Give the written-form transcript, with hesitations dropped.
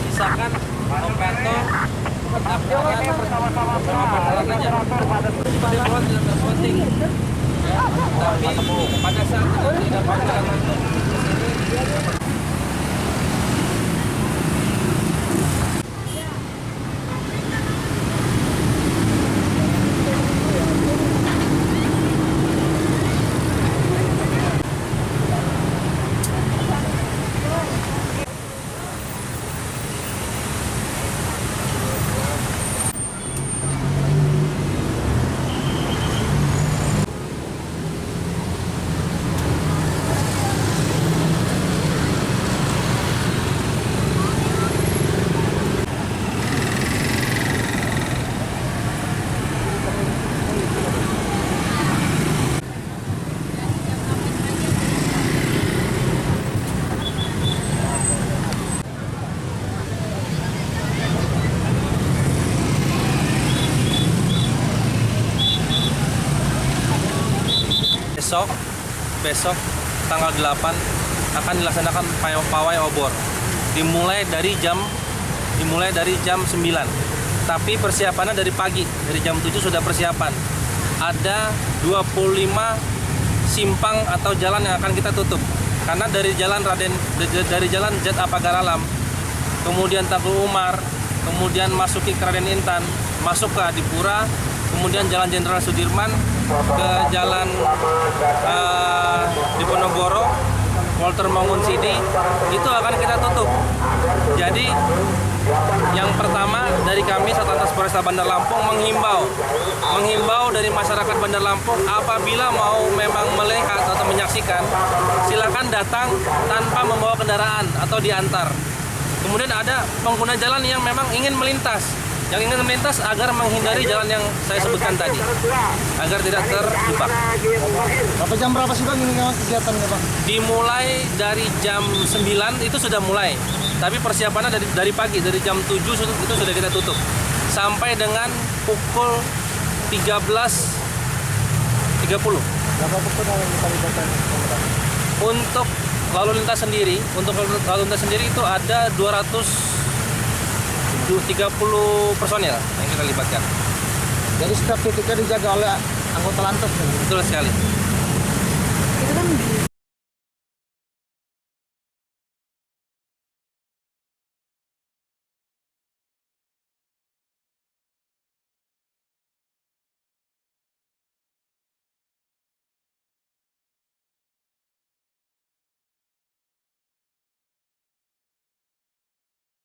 sisakan operator aparat bersama peralatan aja. Pendepoan tidak penting. Tapi pada saat tidak pada besok tanggal 8 akan dilaksanakan pawai obor dimulai dari jam 9, tapi persiapannya dari pagi, dari jam 7 sudah persiapan. Ada 25 simpang atau jalan yang akan kita tutup karena dari jalan Jat Apagaralam, kemudian Tengku Umar, kemudian masuki ke Raden Intan, masuk ke Adipura, kemudian Jalan Jenderal Sudirman, ke Jalan Diponegoro, Walter Mangunsidi, itu akan kita tutup. Jadi yang pertama dari kami Satlantas Polresta Bandar Lampung menghimbau dari masyarakat Bandar Lampung, apabila mau memang melihat atau menyaksikan, silakan datang tanpa membawa kendaraan atau diantar. Kemudian ada pengguna jalan yang memang ingin melintas, agar menghindari jalan yang saya sebutkan tadi, agar tidak terjebak. Sampai jam berapa sih Bang ini kegiatannya Bang? Dimulai dari jam 9 itu sudah mulai, tapi persiapannya dari pagi, dari jam 7 itu sudah kita tutup sampai dengan pukul 13.30. Berapa personal yang dilibatkan? Untuk lalu lintas sendiri itu ada 230 personil yang kita libatkan. Jadi setiap titiknya dijaga oleh anggota lantas. Betul sekali. Itu kan